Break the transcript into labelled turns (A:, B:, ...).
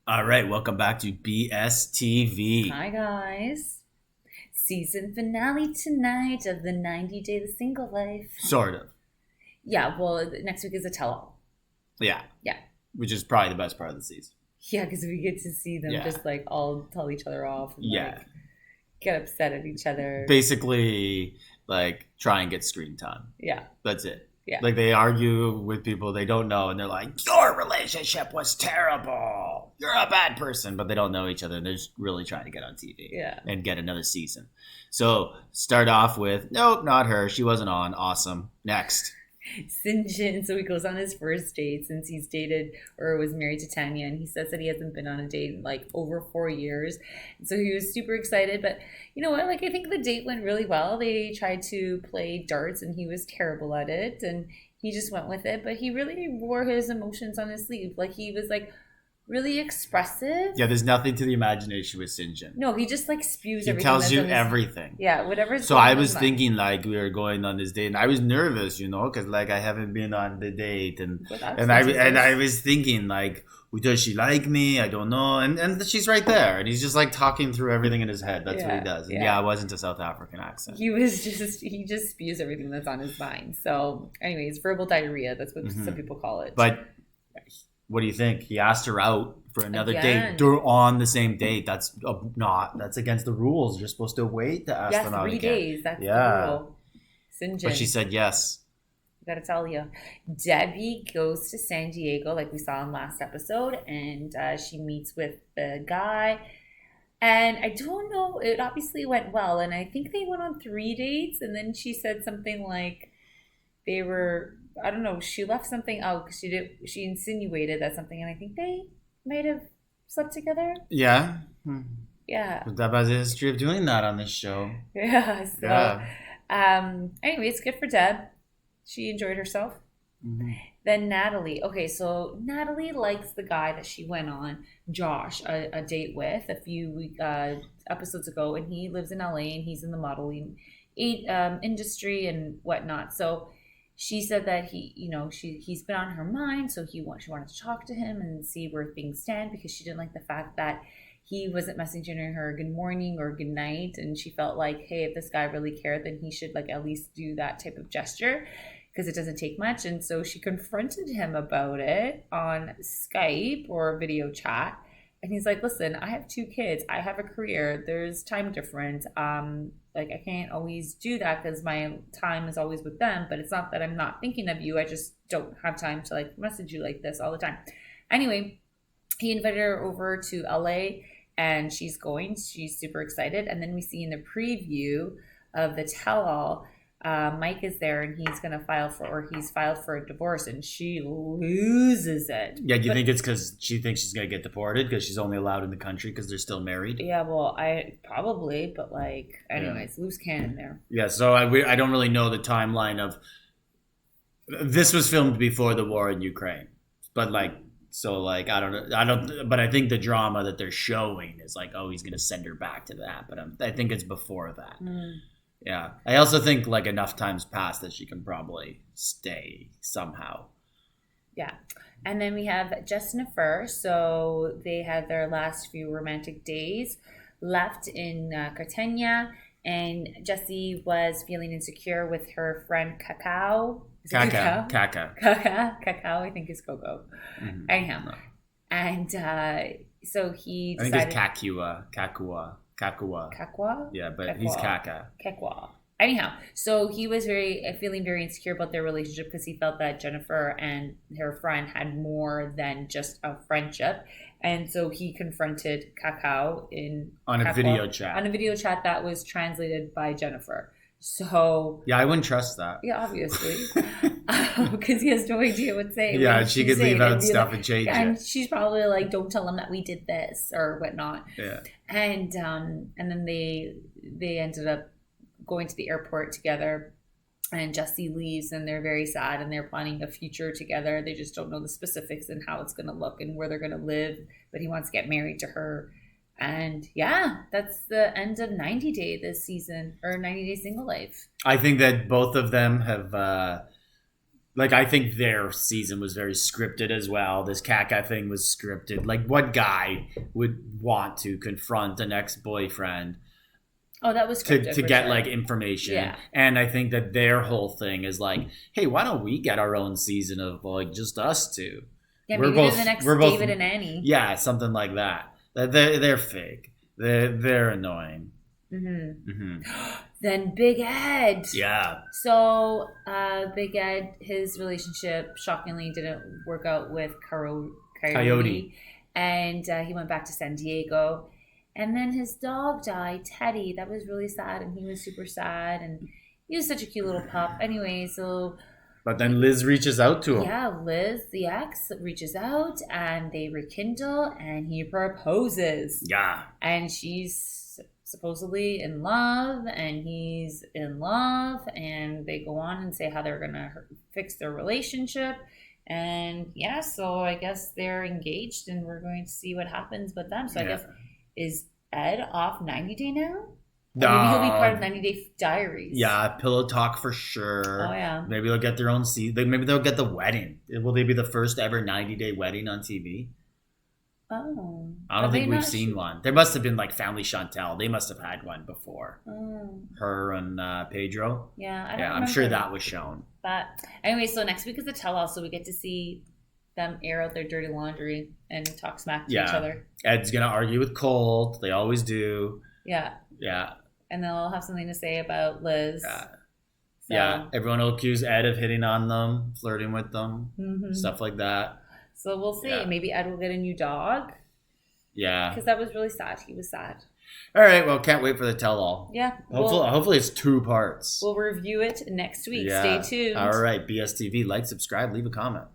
A: All right, welcome back to BSTV.
B: Hi, guys. Season finale tonight of the 90 Day the Single Life.
A: Sort of.
B: Yeah, well, next week is a tell all.
A: Yeah.
B: Yeah.
A: Which is probably the best part of the season.
B: Yeah, because we get to see them
A: Yeah.
B: just like all tell each other off and
A: Yeah.
B: like get upset at each other.
A: Basically, like, try and get screen time.
B: Yeah.
A: That's it.
B: Yeah.
A: Like, they argue with people they don't know, and they're like, your relationship was terrible. You're a bad person. But they don't know each other, and they're just really trying to get on TV
B: Yeah.
A: and get another season. So, start off with, nope, not her. She wasn't on. Awesome. Next.
B: Sinjin, so he goes on his first date since he's dated or was married to Tanya, and he says that he hasn't been on a date in like over 4 years. And so he was super excited, but you know what? Like, I think the date went really well. They tried to play darts, and he was terrible at it, and he just went with it. But he really wore his emotions on his sleeve. Like, he was like really expressive.
A: Yeah, there's nothing to the imagination with Sinjin.
B: No, he just like spews
A: He
B: everything.
A: tells
B: that's
A: you
B: on his-
A: everything.
B: Yeah, whatever.
A: So I was thinking like we were going on this date, and I was nervous, because like I haven't been on the date, and I was thinking like, does she like me? I don't know, and she's right there, and he's just like talking through everything in his head. That's what he does. And yeah, it wasn't a South African accent.
B: He just spews everything that's on his mind. So, anyways, verbal diarrhea. That's what some people call it.
A: But what do you think? He asked her out for another
B: Again.
A: date. They're on the same date. That's that's against the rules. You're supposed to wait to ask them out
B: 3
A: again.
B: days. That's the rule. Sinjin.
A: But she said yes.
B: Gotta tell you, Debbie goes to San Diego, like we saw in last episode, and she meets with the guy. And I don't know, it obviously went well, and I think they went on 3 dates, and then she said something like they were, I don't know, she left something out because she insinuated that something, and I think they might have slept together.
A: Yeah.
B: Yeah.
A: That was a history of doing that on this show.
B: Yeah. So, anyways, good for Deb. She enjoyed herself.
A: Mm-hmm.
B: Then Natalie. Okay, so Natalie likes the guy that she went on, Josh, a date with a few episodes ago, and he lives in LA and he's in the modeling industry and whatnot. So she said that he's been on her mind, so she wanted to talk to him and see where things stand because she didn't like the fact that he wasn't messaging her good morning or good night, and she felt like, hey, if this guy really cared, then he should like at least do that type of gesture because it doesn't take much. And so she confronted him about it on Skype or video chat. And he's like, listen, I have 2 kids. I have a career. There's time difference. Like, I can't always do that because my time is always with them. But it's not that I'm not thinking of you. I just don't have time to, like, message you like this all the time. Anyway, he invited her over to LA, and she's going. She's super excited. And then we see in the preview of the tell-all, Mike is there, and he's filed for a divorce, and she loses it.
A: Yeah, do you think it's because she thinks she's going to get deported because she's only allowed in the country because they're still married?
B: Yeah, well, I probably, but like, anyways, loose cannon there.
A: Yeah, so I don't really know the timeline of... This was filmed before the war in Ukraine, but like, so like, I don't, but I think the drama that they're showing is like, oh, he's going to send her back to that, but I think it's before that. Yeah. I also think like enough time's passed that she can probably stay somehow.
B: Yeah. And then we have Jess and Nefer. So they had their last few romantic days left in Cartagena. And Jessie was feeling insecure with her friend Cacao.
A: Cacao.
B: Cacao, I think is Coco.
A: Mm-hmm.
B: Anyhow.
A: No.
B: And so he decided...
A: I think it's Kakua.
B: Kakwa?
A: Yeah, but
B: Kakwa.
A: he's Kaka.
B: Kakwa. Anyhow, so he was feeling very insecure about their relationship because he felt that Jennifer and her friend had more than just a friendship. And so he confronted Cacao
A: on a video chat.
B: On a video chat that was translated by Jennifer. So...
A: Yeah, I wouldn't trust that.
B: Yeah, obviously. Because he has no idea what to say.
A: Yeah, she could leave out stuff and change it.
B: And she's probably like, don't tell him that we did this or whatnot.
A: Yeah.
B: And then they ended up going to the airport together, and Jessie leaves, and they're very sad, and they're planning a future together. They just don't know the specifics and how it's going to look and where they're going to live, but he wants to get married to her. And yeah, that's the end of 90 Day this season, or 90 Day Single Life.
A: I think that both of them have Like, I think their season was very scripted as well. This Kaka thing was scripted. Like, what guy would want to confront an ex-boyfriend
B: Oh, that was
A: to
B: scripted
A: to
B: for
A: get
B: sure.
A: like information?
B: Yeah.
A: And I think that their whole thing is like, hey, why don't we get our own season of like just us two?
B: Yeah,
A: We're
B: maybe
A: both-
B: they're the next
A: we're both-
B: David and Annie.
A: Yeah, something like that. They're fake. They're annoying.
B: hmm
A: Hmm.
B: Then Big Ed.
A: Yeah.
B: So, Big Ed, his relationship shockingly didn't work out with Coyote. And he went back to San Diego. And then his dog died, Teddy. That was really sad, and he was super sad. And he was such a cute little pup. Anyway, so
A: But then Liz reaches out to him.
B: yeah, Liz, the ex, reaches out, and they rekindle, and he proposes.
A: Yeah.
B: And she's supposedly in love, and he's in love, and they go on and say how they're gonna fix their relationship. And yeah, so I guess they're engaged, and we're going to see what happens with them. So I
A: Yeah.
B: guess, is Ed off 90 Day now? Or maybe he'll be part of 90 Day Diaries.
A: Yeah, pillow talk for sure.
B: Oh yeah.
A: Maybe they'll get their own season. Maybe they'll get the wedding. Will they be the first ever 90-day wedding on TV?
B: Oh.
A: I don't
B: Are
A: think
B: they
A: we've
B: not
A: seen
B: sure?
A: one. There must have been like Family Chantel. They must have had one before.
B: Oh.
A: Her and Pedro.
B: Yeah, I don't
A: Yeah, I'm
B: remember
A: sure that was shown.
B: But anyway, so next week is the tell-all, so we get to see them air out their dirty laundry and talk smack to each
A: Yeah.
B: other.
A: Ed's gonna argue with Colt. They always do.
B: Yeah.
A: Yeah,
B: And they'll have something to say about Liz.
A: yeah,
B: So,
A: yeah. Everyone will accuse Ed of hitting on them, flirting with them,
B: mhm.
A: stuff like that.
B: So we'll see.
A: Yeah.
B: Maybe Ed will get a new dog.
A: Yeah.
B: Because that was really sad. He was sad.
A: All right. Well, can't wait for the tell-all.
B: Yeah.
A: Hopefully it's 2 parts.
B: We'll review it next week.
A: Yeah.
B: Stay tuned.
A: All right. BSTV. Like, subscribe, leave a comment.